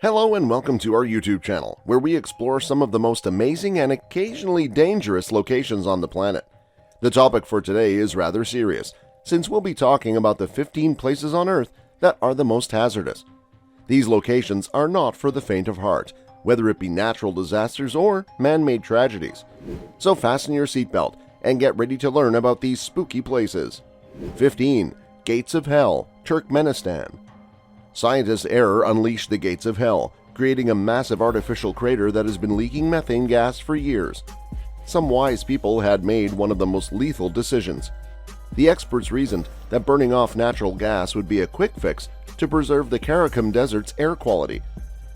Hello and welcome to our YouTube channel, where we explore some of the most amazing and occasionally dangerous locations on the planet. The topic for today is rather serious, since we'll be talking about the 15 places on Earth that are the most hazardous. These locations are not for the faint of heart, whether it be natural disasters or man-made tragedies. So fasten your seatbelt and get ready to learn about these spooky places. 15. Gates of Hell, Turkmenistan. Scientists' error unleashed the gates of hell, creating a massive artificial crater that has been leaking methane gas for years. Some wise people had made one of the most lethal decisions. The experts reasoned that burning off natural gas would be a quick fix to preserve the Karakum Desert's air quality,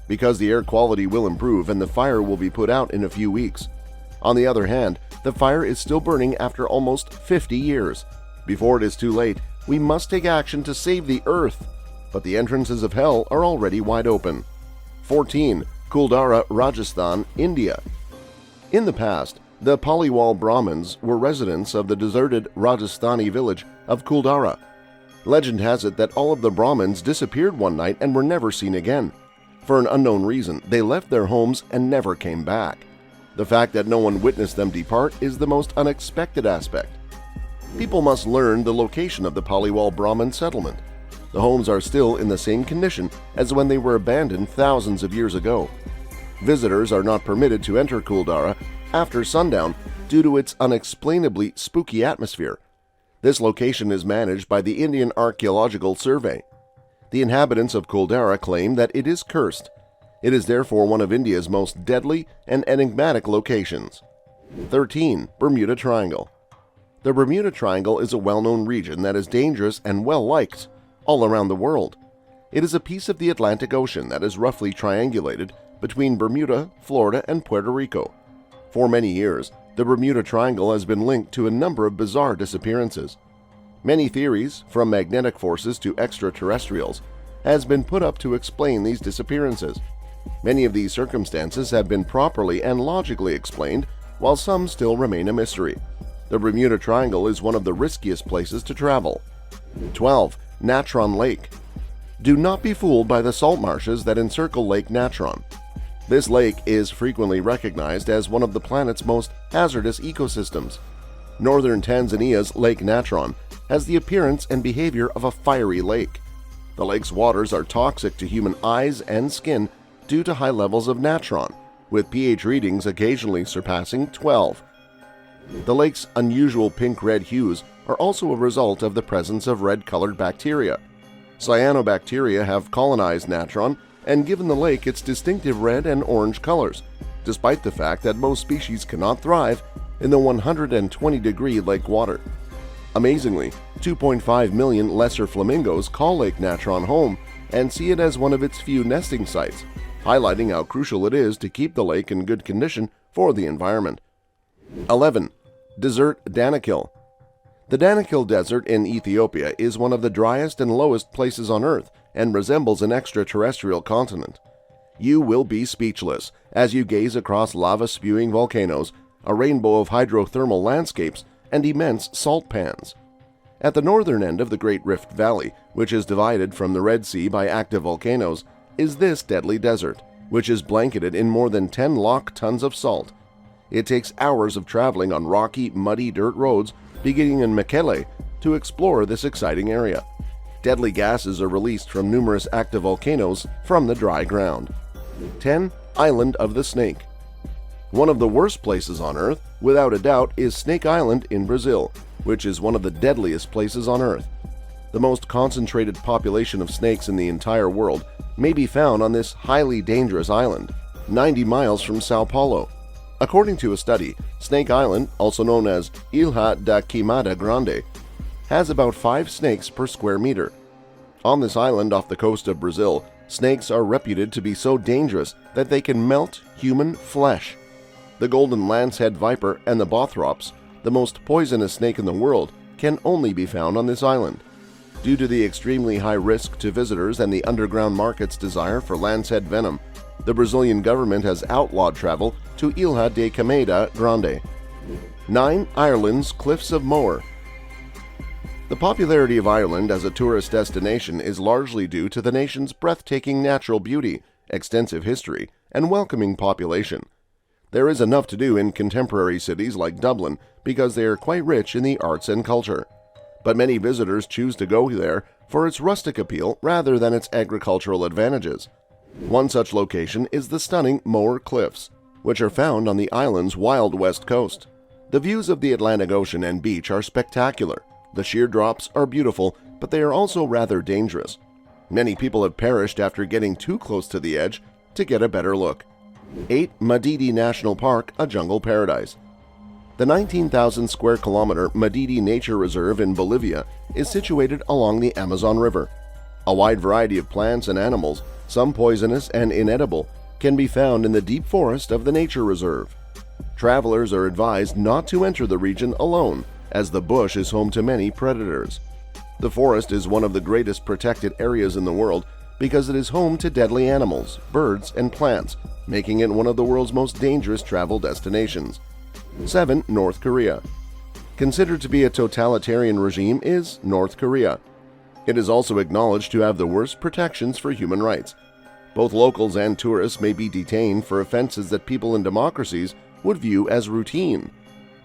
because the air quality will improve and the fire will be put out in a few weeks. On the other hand, the fire is still burning after almost 50 years. Before it is too late, we must take action to save the Earth. But the entrances of hell are already wide open. 14. Kuldhara, Rajasthan, India. In the past, the Paliwal Brahmins were residents of the deserted Rajasthani village of Kuldhara. Legend has it that all of the Brahmins disappeared one night and were never seen again. For an unknown reason, they left their homes and never came back. The fact that no one witnessed them depart is the most unexpected aspect. People must learn the location of the Paliwal Brahmin settlement. The homes are still in the same condition as when they were abandoned thousands of years ago. Visitors are not permitted to enter Kuldhara after sundown due to its unexplainably spooky atmosphere. This location is managed by the Indian Archaeological Survey. The inhabitants of Kuldhara claim that it is cursed. It is therefore one of India's most deadly and enigmatic locations. 13. Bermuda Triangle. The Bermuda Triangle is a well-known region that is dangerous and well-liked all around the world. It is a piece of the Atlantic Ocean that is roughly triangulated between Bermuda, Florida, and Puerto Rico. For many years, the Bermuda Triangle has been linked to a number of bizarre disappearances. Many theories, from magnetic forces to extraterrestrials, has been put up to explain these disappearances. Many of these circumstances have been properly and logically explained, while some still remain a mystery. The Bermuda Triangle is one of the riskiest places to travel. 12. Natron Lake. Do not be fooled by the salt marshes that encircle Lake Natron. This lake is frequently recognized as one of the planet's most hazardous ecosystems. Northern Tanzania's Lake Natron has the appearance and behavior of a fiery lake. The lake's waters are toxic to human eyes and skin due to high levels of natron, with pH readings occasionally surpassing 12. The lake's unusual pink-red hues are also a result of the presence of red-colored bacteria. Cyanobacteria have colonized natron and given the lake its distinctive red and orange colors, despite the fact that most species cannot thrive in the 120-degree lake water. Amazingly, 2.5 million lesser flamingos call Lake Natron home and see it as one of its few nesting sites, highlighting how crucial it is to keep the lake in good condition for the environment. 11. Desert Danakil. The Danakil Desert in Ethiopia is one of the driest and lowest places on Earth and resembles an extraterrestrial continent. You will be speechless as you gaze across lava-spewing volcanoes, a rainbow of hydrothermal landscapes, and immense salt pans. At the northern end of the Great Rift Valley, which is divided from the Red Sea by active volcanoes, is this deadly desert, which is blanketed in more than 10 lakh tons of salt. It takes hours of traveling on rocky, muddy dirt roads beginning in Mekelle to explore this exciting area. Deadly gases are released from numerous active volcanoes from the dry ground. 10. Island of the Snake. One of the worst places on Earth, without a doubt, is Snake Island in Brazil, which is one of the deadliest places on Earth. The most concentrated population of snakes in the entire world may be found on this highly dangerous island, 90 miles from Sao Paulo. According to a study, Snake Island, also known as Ilha da Queimada Grande, has about 5 snakes per square meter. On this island off the coast of Brazil, snakes are reputed to be so dangerous that they can melt human flesh. The golden lancehead viper and the bothrops, the most poisonous snake in the world, can only be found on this island. Due to the extremely high risk to visitors and the underground market's desire for lancehead venom, the Brazilian government has outlawed travel to Ilha da Queimada Grande. 9. Ireland's Cliffs of Moher. The popularity of Ireland as a tourist destination is largely due to the nation's breathtaking natural beauty extensive history, and welcoming population. There is enough to do in contemporary cities like Dublin because they are quite rich in the arts and culture. But many visitors choose to go there for its rustic appeal rather than its agricultural advantages. One such location is the stunning Moher Cliffs, which are found on the island's wild west coast. The views of the Atlantic Ocean and beach are spectacular. The sheer drops are beautiful, but they are also rather dangerous. Many people have perished after getting too close to the edge to get a better look. 8. Madidi National Park, a jungle paradise. The 19,000 square kilometer Madidi Nature Reserve in Bolivia is situated along the Amazon River. A wide variety of plants and animals, some poisonous and inedible, can be found in the deep forest of the nature reserve. Travelers are advised not to enter the region alone, as the bush is home to many predators. The forest is one of the greatest protected areas in the world because it is home to deadly animals, birds, and plants, making it one of the world's most dangerous travel destinations. 7. North Korea. Considered to be a totalitarian regime is North Korea. It is also acknowledged to have the worst protections for human rights. Both locals and tourists may be detained for offenses that people in democracies would view as routine.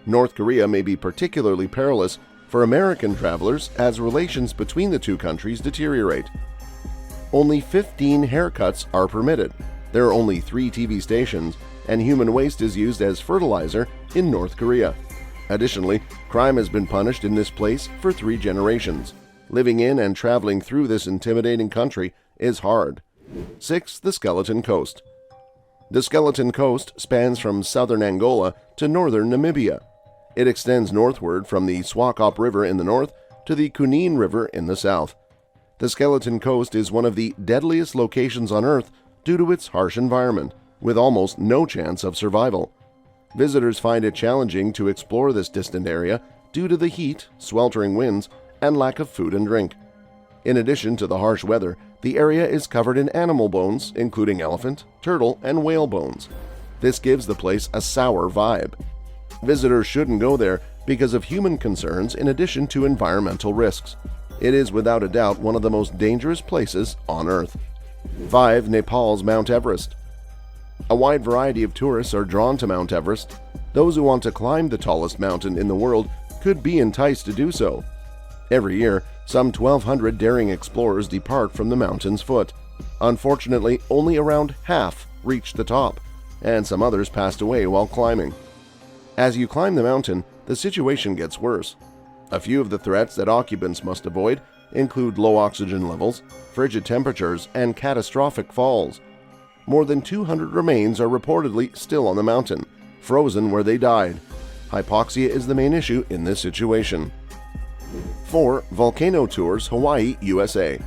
North Korea may be particularly perilous for American travelers as relations between the two countries deteriorate. Only 15 haircuts are permitted. There are only 3 TV stations, and human waste is used as fertilizer in North Korea. Additionally, crime has been punished in this place for 3 generations. Living in and traveling through this intimidating country is hard. 6. The Skeleton Coast. The Skeleton Coast spans from southern Angola to northern Namibia. It extends northward from the Swakop River in the north to the Kunene River in the south. The Skeleton Coast is one of the deadliest locations on Earth due to its harsh environment, with almost no chance of survival. Visitors find it challenging to explore this distant area due to the heat, sweltering winds, and lack of food and drink. In addition to the harsh weather, the area is covered in animal bones, including elephant, turtle, and whale bones. This gives the place a sour vibe. Visitors shouldn't go there because of human concerns in addition to environmental risks. It is without a doubt one of the most dangerous places on Earth. 5. Nepal's Mount Everest. A wide variety of tourists are drawn to Mount Everest. Those who want to climb the tallest mountain in the world could be enticed to do so. Every year, some 1,200 daring explorers depart from the mountain's foot. Unfortunately, only around half reach the top, and some others passed away while climbing. As you climb the mountain, the situation gets worse. A few of the threats that occupants must avoid include low oxygen levels, frigid temperatures, and catastrophic falls. More than 200 remains are reportedly still on the mountain, frozen where they died. Hypoxia is the main issue in this situation. 4. Volcano Tours Hawaii, USA.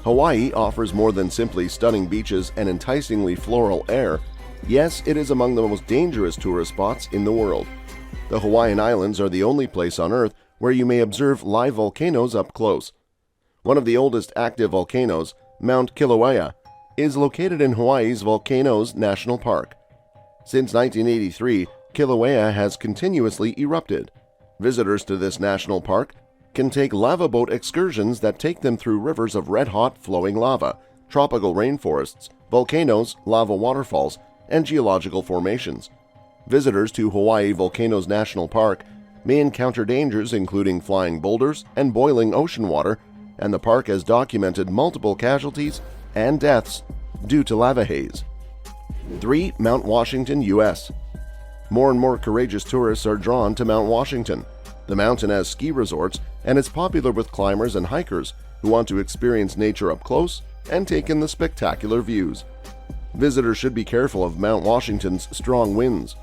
Hawaii offers more than simply stunning beaches and enticingly floral air. Yes, it is among the most dangerous tourist spots in the world. The Hawaiian Islands are the only place on Earth where you may observe live volcanoes up close. One of the oldest active volcanoes, Mount Kilauea, is located in Hawaii's Volcanoes National Park. Since 1983, Kilauea has continuously erupted. Visitors to this national park can take lava boat excursions that take them through rivers of red-hot flowing lava, tropical rainforests, volcanoes, lava waterfalls, and geological formations. Visitors to Hawaii Volcanoes National Park may encounter dangers including flying boulders and boiling ocean water, and the park has documented multiple casualties and deaths due to lava haze. 3. Mount Washington, U.S. More and more courageous tourists are drawn to Mount Washington. The mountain has ski resorts and is popular with climbers and hikers who want to experience nature up close and take in the spectacular views. Visitors should be careful of Mount Washington's strong winds.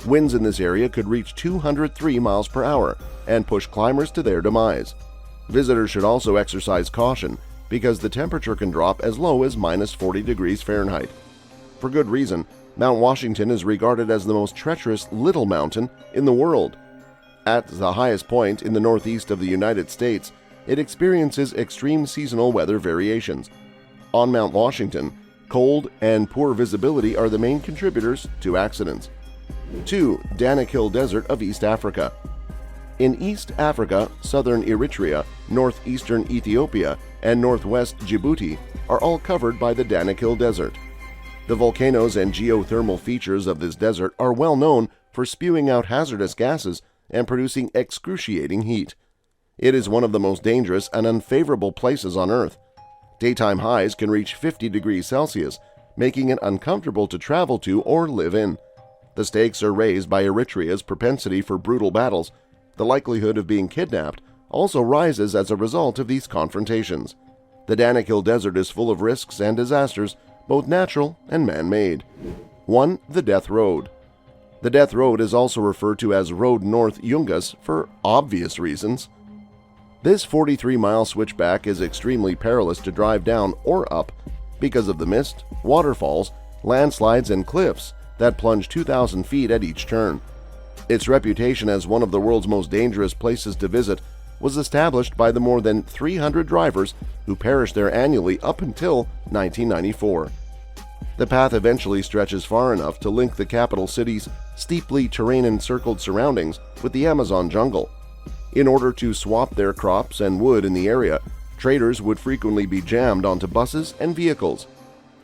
Winds in this area could reach 203 miles per hour and push climbers to their demise. Visitors should also exercise caution because the temperature can drop as low as -40 degrees Fahrenheit. For good reason, Mount Washington is regarded as the most treacherous little mountain in the world. At the highest point in the northeast of the United States, it experiences extreme seasonal weather variations. On Mount Washington, cold and poor visibility are the main contributors to accidents. 2. Danakil Desert of East Africa. In East Africa, southern Eritrea, northeastern Ethiopia, and northwest Djibouti are all covered by the Danakil Desert. The volcanoes and geothermal features of this desert are well known for spewing out hazardous gases and producing excruciating heat. It is one of the most dangerous and unfavorable places on Earth. Daytime highs can reach 50 degrees Celsius, making it uncomfortable to travel to or live in. The stakes are raised by Eritrea's propensity for brutal battles. The likelihood of being kidnapped also rises as a result of these confrontations. The Danakil Desert is full of risks and disasters, both natural and man-made. 1. The Death Road. The Death Road is also referred to as Road North Yungas for obvious reasons. This 43-mile switchback is extremely perilous to drive down or up because of the mist, waterfalls, landslides, and cliffs that plunge 2,000 feet at each turn. Its reputation as one of the world's most dangerous places to visit was established by the more than 300 drivers who perished there annually up until 1994. The path eventually stretches far enough to link the capital city's steeply terrain-encircled surroundings with the Amazon jungle. In order to swap their crops and wood in the area, traders would frequently be jammed onto buses and vehicles.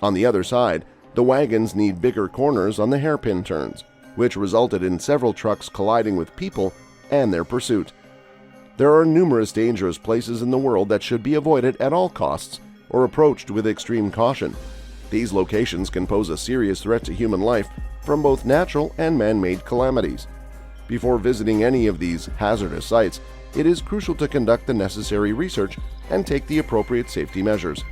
On the other side, the wagons need bigger corners on the hairpin turns, which resulted in several trucks colliding with people and their pursuit. There are numerous dangerous places in the world that should be avoided at all costs or approached with extreme caution. These locations can pose a serious threat to human life from both natural and man-made calamities. Before visiting any of these hazardous sites, it is crucial to conduct the necessary research and take the appropriate safety measures.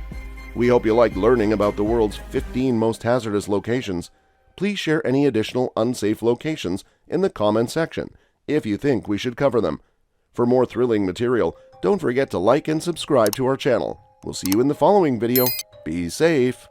We hope you liked learning about the world's 15 most hazardous locations. Please share any additional unsafe locations in the comment section if you think we should cover them. For more thrilling material, don't forget to like and subscribe to our channel. We'll see you in the following video. Be safe!